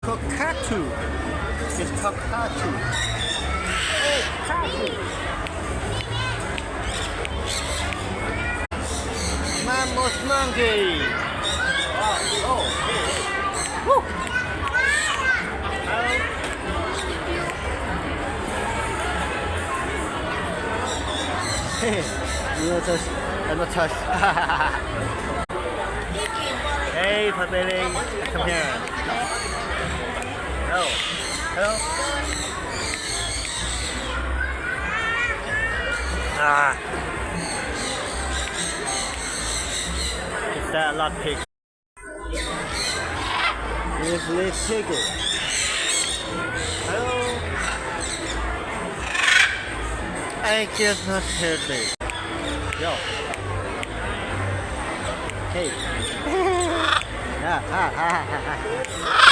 Cockatoo. It's cockatoo. Hey, cockatoo. Mammoth monkey. Oh, hey. Woo. Hey, you not touch. I'm not touch. Hey, Potbelly, come here. Hello. Hello. Ah. Is that a lot pig? Here's little piggy. Hello. I guess not heard me. Yo. Hey. Yeah, ha ha ha ha.